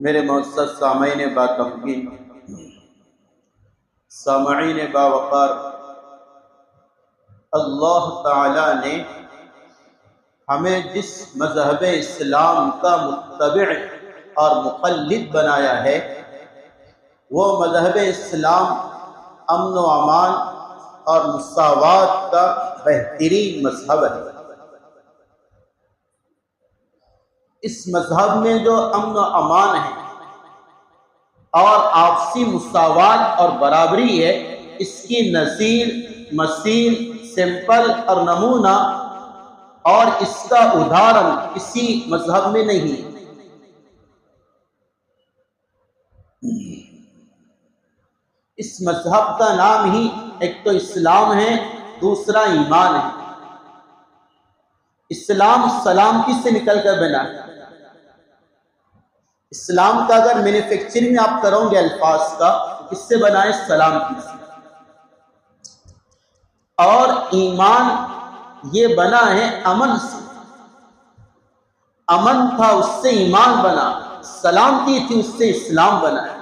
میرے معزز سامعین باتمکین، سامعین باوقار، اللہ تعالی نے ہمیں جس مذہب اسلام کا متبع اور مقلد بنایا ہے وہ مذہب اسلام امن و امان اور مساوات کا بہترین مذہب ہے۔ اس مذہب میں جو امن و امان ہے اور آپسی مساوات اور برابری ہے، اس کی نظیر، مثیل، سمپل اور نمونہ اور اس کا ادھارن کسی مذہب میں نہیں۔ اس مذہب کا نام ہی ایک تو اسلام ہے، دوسرا ایمان ہے۔ اسلام سلامتی سے نکل کر بنا ہے۔ اسلام کا اگر مینوفیکچرنگ آپ کرو گے الفاظ کا، اس سے بنا ہے سلامتی سے، اور ایمان یہ بنا ہے امن سے۔ امن تھا، اس سے ایمان بنا، سلامتی تھی، اس سے اسلام بنا ہے۔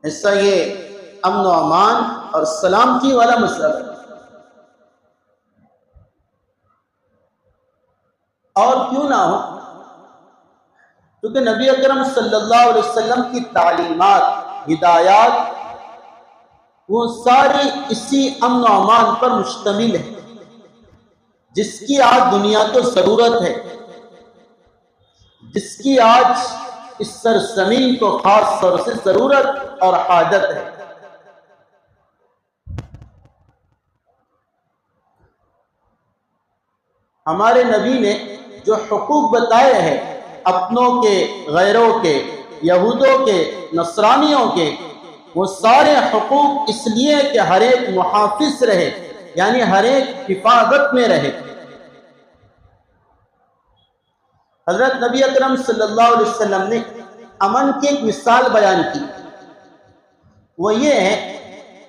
ایسا یہ امن و امان اور سلامتی والا مذہب ہے۔ اور کیوں نہ ہو، کیونکہ نبی اکرم صلی اللہ علیہ وسلم کی تعلیمات، ہدایات، وہ ساری اسی امن و امان پر مشتمل ہے، جس کی آج دنیا کو ضرورت ہے، جس کی آج اس سرزمین کو خاص طور سے ضرورت اور حاجت ہے۔ ہمارے نبی نے جو حقوق بتائے ہیں اپنوں کے، غیروں کے، یہودوں کے، نصرانیوں کے، وہ سارے حقوق اس لیے کہ ہر ایک محافظ رہے، یعنی ہر ایک حفاظت میں رہے۔ حضرت نبی اکرم صلی اللہ علیہ وسلم نے امن کی ایک مثال بیان کی، وہ یہ ہے،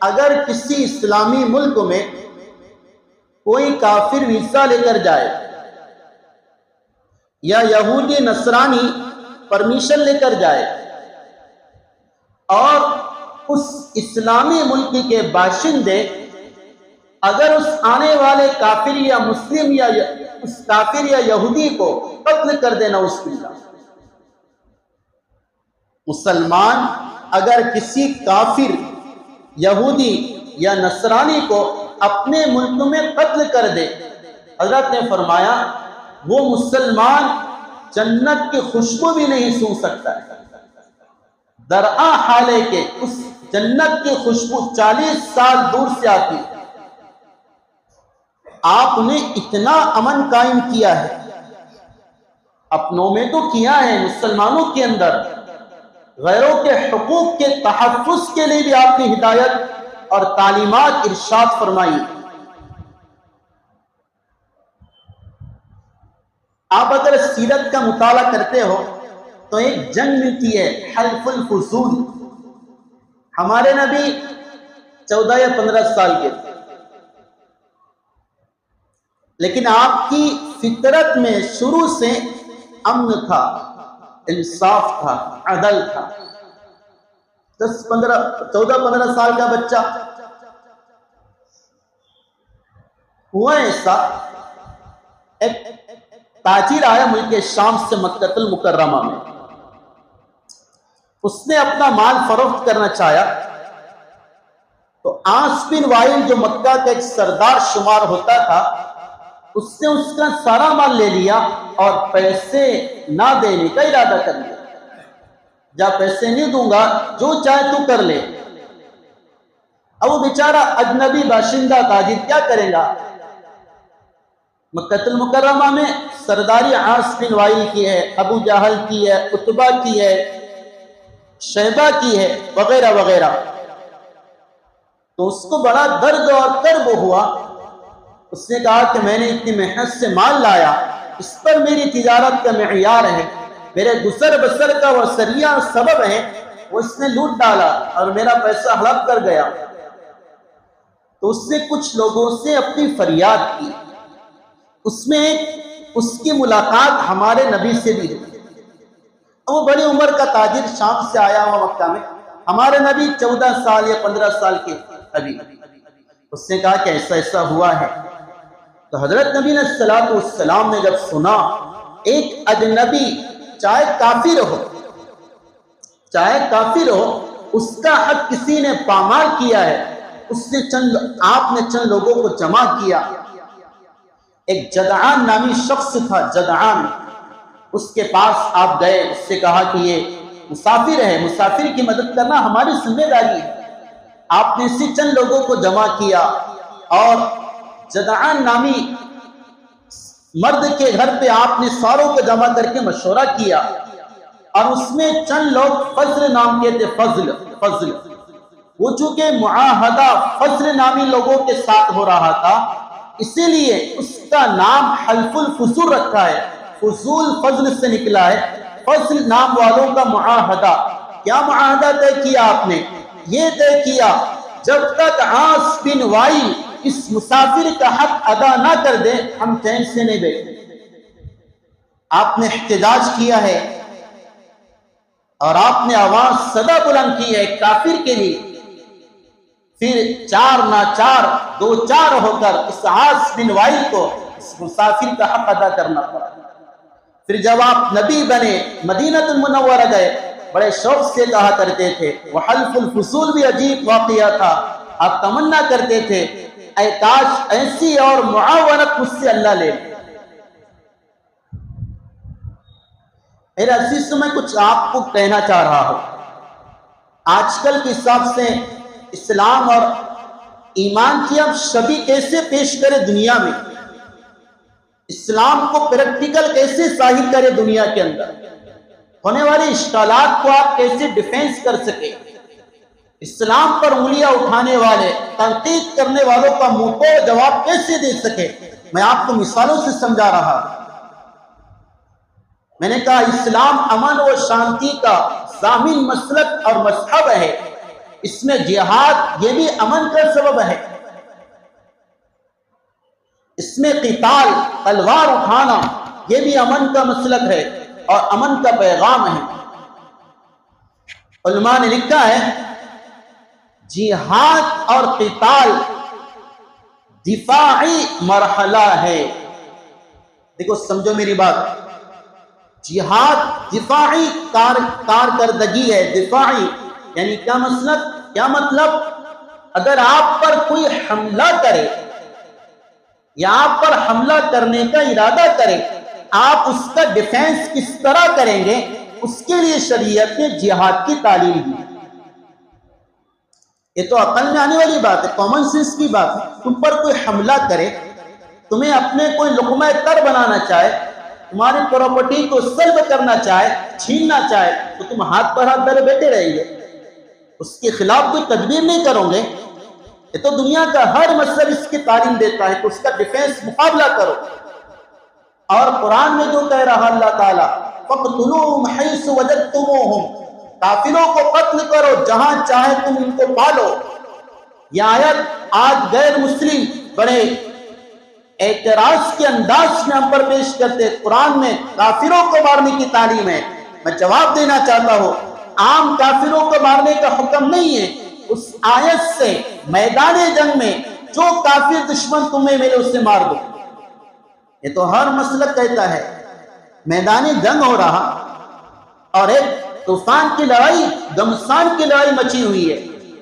اگر کسی اسلامی ملک میں کوئی کافر ویزا لے کر جائے یا یہودی نصرانی پرمیشن لے کر جائے اور اس اسلامی ملک کے باشندے اگر اس آنے والے کافر یا مسلم یا اس کافر یا یہودی کو قتل کر دینا، اس باللہ، مسلمان اگر کسی کافر، یہودی یا نصرانی کو اپنے ملک میں قتل کر دے، حضرت نے فرمایا وہ مسلمان جنت کی خوشبو بھی نہیں سونگھ سکتا ہے، درآ حالے کہ اس جنت کی خوشبو 40 سال دور سے آتی ہے۔ آپ نے اتنا امن قائم کیا ہے، اپنوں میں تو کیا ہے، مسلمانوں کے اندر غیروں کے حقوق کے تحفظ کے لیے بھی آپ نے ہدایت اور تعلیمات ارشاد فرمائی۔ آپ اگر سیرت کا مطالعہ کرتے ہو تو ایک جنگ ملتی ہے، حلف الفضول۔ ہمارے نبی 14 یا 15 سال کے تھے، لیکن آپ کی فطرت میں شروع سے امن تھا، انصاف تھا، عدل تھا۔ 14-15 سال کا بچہ ہوا ایسا، ایک تاجر آیا ملک شام سے مکہ المکرمہ میں، اس نے اپنا مال فروخت کرنا چاہا تو عاص بن وائل جو مکہ کا ایک سردار شمار ہوتا تھا، اس نے اس کا سارا مال لے لیا اور پیسے نہ دینے کا ارادہ کر لیا۔ جا پیسے نہیں دوں گا، جو چاہے تو کر لے۔ اب وہ بیچارہ اجنبی باشندہ تاجر کیا کرے گا؟ مکہ المکرمہ میں سرداری عاص بن وائل کی ہے، ابو جہل کی ہے، عتبہ کی ہے، شیبہ کی ہے، وغیرہ وغیرہ۔ تو اس کو بڑا درد اور کرب ہوا۔ اس نے کہا کہ میں نے اتنی محنت سے مال لایا، اس پر میری تجارت کا معیار ہے، میرے گزر بسر کا وہ ذریعہ سبب ہے، وہ اس نے لوٹ ڈالا اور میرا پیسہ ہڑپ کر گیا۔ تو اس نے کچھ لوگوں سے اپنی فریاد کی، اس میں اس کی ملاقات ہمارے نبی سے بھی ہوئی۔ وہ بڑی عمر کا تاجر شام سے آیا ہوا مکہ میں، ہمارے نبی 14 سال یا 15 سال کے ابھی، اس نے کہا کہ ایسا ایسا ہوا ہے۔ تو حضرت نبی علیہ الصلوۃ والسلام نے جب سنا ایک اجنبی چاہے کافر ہو اس کا حق کسی نے پامال کیا ہے، آپ نے چند لوگوں کو جمع کیا، ایک جدعان نامی شخص تھا، جدعان، اس کے پاس آپ گئے، اس سے کہا کہ یہ مسافر ہے، مسافر کی مدد کرنا ہماری ذمہ داری ہے۔ آپ نے اسی چند لوگوں کو جمع کیا اور جدعان نامی مرد کے گھر پہ آپ نے ساروں کو جمع کر کے مشورہ کیا، اور اس میں چند لوگ فضل نام کے تھے، فضل، وہ چونکہ معاہدہ فضل نامی لوگوں کے ساتھ ہو رہا تھا، اسی لیے اس کا نام حلف الفضول رکھا ہے، فضول فضل سے نکلا ہے، فضل نام والوں کا معاہدہ۔ کیا معاہدہ طے کیا آپ نے؟ یہ طے کیا جب تک عاص بن وائل اس مسافر کا حق ادا نہ کر دے ہم چین سے نہیں بیٹھیں۔ آپ نے احتجاج کیا ہے اور آپ نے آواز صدا بلند کی ہے کافر کے لیے، پھر چار ناچار دو چار ہو کر اس عاص بن وائل کو اس مسافر کا حق ادا کرنا پڑا۔ پھر جب آپ نبی بنے، مدینہ المنورہ گئے، بڑے شوق سے کہا کرتے تھے، وہ حلف الفضول بھی عجیب واقعہ تھا، آپ تمنا کرتے تھے اے کاش ایسی اور معاونت مجھ سے اللہ لے۔ میرے عزیز، میں کچھ آپ کو کہنا چاہ رہا ہوں، آج کل کے حساب سے اسلام اور ایمان کی ہم شبیہ کیسے پیش کرے دنیا میں، اسلام کو پریکٹیکل کیسے ظاہر کرے دنیا کے اندر، ہونے والے اشکالات کو آپ کیسے ڈیفینس کر سکے، اسلام پر انگلیاں اٹھانے والے، تنقید کرنے والوں کا منہ توڑ جواب کیسے دے سکے، میں آپ کو مثالوں سے سمجھا رہا ہوں۔ میں نے کہا اسلام امن و شانتی کا ضامن مسلک اور مذہب ہے، اس میں جہاد یہ بھی امن کا سبب ہے، اس میں قتال تلوار اٹھانا یہ بھی امن کا مسلک ہے اور امن کا پیغام ہے۔ علماء نے لکھا ہے جہاد اور قتال دفاعی مرحلہ ہے۔ دیکھو سمجھو میری بات، جہاد دفاعی کارکردگی ہے، دفاعی یعنی کیا مطلب اگر آپ پر کوئی حملہ کرے یا آپ پر حملہ کرنے کا ارادہ کرے، آپ اس کا ڈیفینس کس طرح کریں گے، اس کے لیے شریعت نے جہاد کی تعلیم دی۔ یہ تو عقل میں آنے والی بات ہے، کامن سینس کی بات ہے۔ تم پر کوئی حملہ کرے، تمہیں اپنے کوئی لقمہ تر بنانا چاہے، تمہاری پراپرٹی کو سلب کرنا چاہے، چھیننا چاہے، تو تم ہاتھ پر ہاتھ دھرے بیٹھے رہیں گے، اس کے خلاف کوئی تدبیر نہیں کرو گے؟ یہ تو دنیا کا ہر مذہب اس کی تعلیم دیتا ہے کہ اس کا ڈیفینس مقابلہ کرو۔ اور قرآن میں جو کہہ رہا اللہ تعالیٰ فَقْتُلُوهُمْ حَيْثُ وَجَدْتُمُوهُمْ، کافروں کو قتل کرو جہاں چاہے تم ان کو پالو۔ یہ آیت آج غیر مسلم بڑے اعتراض کے انداز میں ہم پر پیش کرتے، قرآن میں کافروں کو مارنے کی تعلیم ہے۔ میں جواب دینا چاہتا ہوں، عام کافروں کو مارنے کا حکم نہیں ہے، اس آیت سے میدان جنگ میں جو کافر دشمن تمہیں ملے اسے مار دو۔ یہ تو ہر مسلک کہتا ہے، میدان جنگ ہو رہا اور ایک طوفان کی لڑائی، گمسان کی لڑائی مچی ہوئی ہے،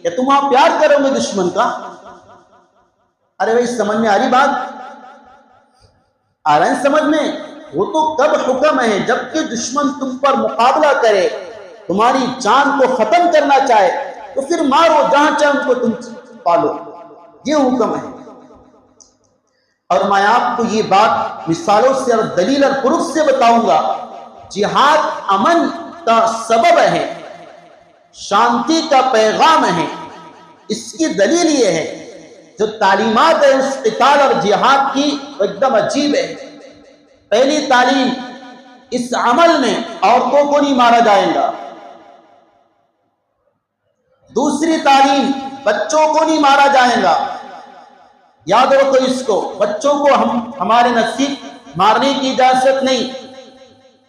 کہ تم وہاں پیار کرو گے دشمن کا؟ ارے بھائی سمجھ میں آ رہی بات؟ آ رہا ہے سمجھ میں؟ وہ تو کب حکم ہے جبکہ دشمن تم پر مقابلہ کرے، تمہاری جان کو ختم کرنا چاہے تو پھر مارو، جہاں چاہے ان کو تم پالو، یہ حکم ہے۔ اور میں آپ کو یہ بات مثالوں سے اور دلیل اور پروف سے بتاؤں گا، جہاد امن کا سبب ہے، شانتی کا پیغام ہے۔ اس کی دلیل یہ ہے، جو تعلیمات ہے اس قتال اور جہاد کی ایک دم عجیب ہے۔ پہلی تعلیم، اس عمل میں عورتوں کو نہیں مارا جائے گا۔ دوسری تعلیم، بچوں کو نہیں مارا جائے گا۔ یاد رکھو اس کو، بچوں کو ہمارے نزدیک مارنے کی اجازت نہیں۔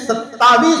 27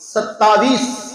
27।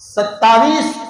27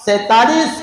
47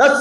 10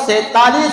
47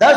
10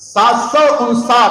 759।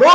2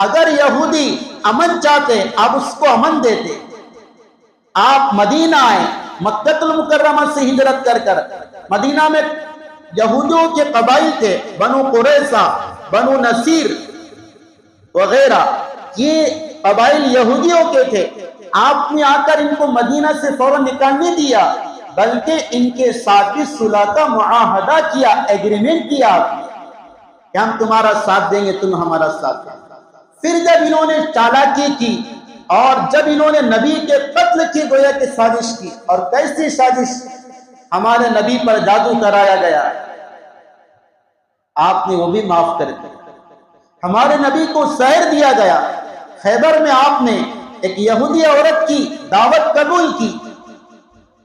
اگر یہودی امن چاہتے آپ اس کو امن دیتے، آپ مدینہ آئے، مکہ المکرمہ سے ہجرت کر کر مدینہ میں یہودیوں کے قبائل تھے، بنو قریظہ، بنو نصیر وغیرہ، یہ قبائل یہودیوں کے تھے، آپ نے آ کر ان کو مدینہ سے فوراً نکال نہیں دیا، بلکہ ان کے ساتھ بھی صلح کا معاہدہ کیا، ایگریمنٹ کیا کہ ہم تمہارا ساتھ دیں گے، تم ہمارا ساتھ دیں گے۔ پھر جب انہوں نے چالاکی کی اور جب انہوں نے نبی کے قتل کی گویا کہ سازش کی، اور کیسی سازش، ہمارے نبی پر جادو کرایا گیا، آپ نے وہ بھی معاف کر دیا، ہمارے نبی کو سحر دیا گیا، خیبر میں آپ نے ایک یہودی عورت کی دعوت قبول کی،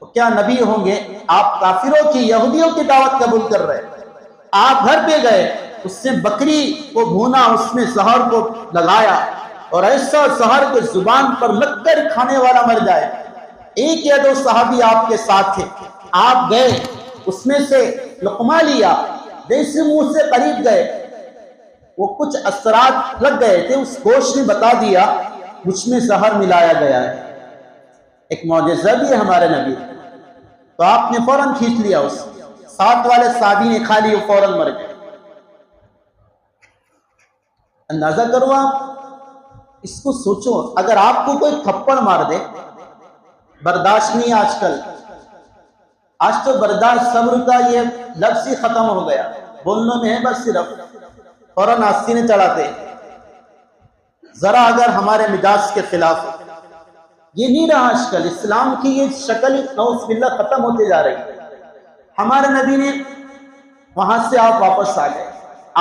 تو کیا نبی ہوں گے؟ آپ کافروں کی، یہودیوں کی دعوت قبول کر رہے، آپ گھر پہ گئے، اس سے بکری کو بھونا، اس میں زہر کو لگایا، اور ایسا زہر کے زبان پر لگ کر کھانے والا مر جائے۔ ایک یا دو صحابی آپ کے ساتھ تھے، آپ گئے، اس میں سے لقمہ لیا، جیسے منہ سے قریب گئے، وہ کچھ اثرات لگ گئے تھے، اس گوشت نے بتا دیا مجھ میں زہر ملایا گیا ہے۔ ایک معجزہ بھی ہے ہمارے نبی، تو آپ نے فوراً کھینچ لیا، اس ساتھ والے صحابی نے کھا لی، وہ فوراً مر گئے۔ اندازہ کرو، آپ اس کو سوچو، اگر آپ کو کوئی تھپڑ مار دے، برداشت نہیں آج کل، آج تو برداشت صبر کا یہ لفظ ہی ختم ہو گیا، بولنے میں ہے بس صرف، فوراً آستینے چڑھاتے، ذرا اگر ہمارے مزاج کے خلاف، یہ نہیں رہا آج کل، اسلام کی یہ شکل نعوذ باللہ ختم ہوتے جا رہی ہے۔ ہمارے نبی نے وہاں سے آپ واپس آ گئے،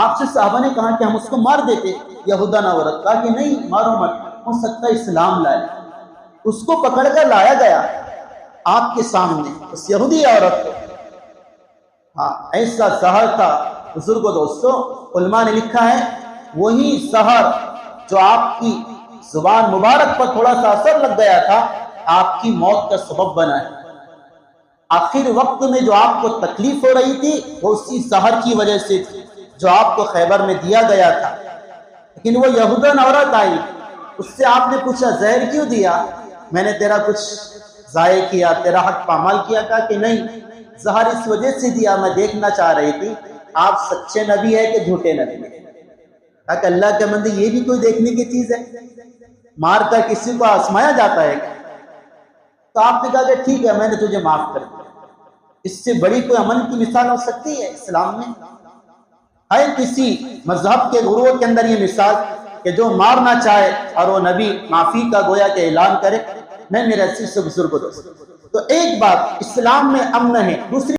آپ سے صحابہ نے کہا کہ ہم اس کو مار دیتے، یہودہ عورت کہا کہ نہیں، مارو مت، ہو سکتا ہے اسلام لائے، اس کو پکڑ کر لایا گیا آپ کے سامنے، اس یہودی عورت کو، ہاں ایسا زہر تھا بزرگوں دوستو، علماء نے لکھا ہے وہی زہر جو آپ کی زبان مبارک پر تھوڑا سا اثر لگ گیا تھا، آپ کی موت کا سبب بنا ہے۔ آخر وقت میں جو آپ کو تکلیف ہو رہی تھی وہ اسی زہر کی وجہ سے تھی جو آپ کو خیبر میں دیا گیا تھا، لیکن وہ یہودن عورت آئی، اس سے آپ نے پوچھا زہر کیوں دیا؟ میں نے تیرا کچھ ضائع کیا، تیرا حق پامال کیا؟ کہا کہ نہیں، زہر اس وجہ سے دیا، میں دیکھنا چاہ رہی تھی آپ سچے نبی ہے کہ جھوٹے نبی ہے۔ کہا کہ اللہ کے بندے، یہ بھی کوئی دیکھنے کی چیز ہے؟ مار کر کسی کو آزمایا جاتا ہے؟ تو آپ نے کہا کہ ٹھیک ہے، میں نے تجھے معاف کر دیا۔ اس سے بڑی کوئی امن کی مثال ہو سکتی ہے اسلام میں؟ ہے کسی مذہب کے گروہ کے اندر یہ مثال کہ جو مارنا چاہے اور وہ نبی معافی کا گویا کہ اعلان کرے؟ نہیں میرے عزیز بزرگوں دوستو، تو ایک بات اسلام میں امن ہے، دوسری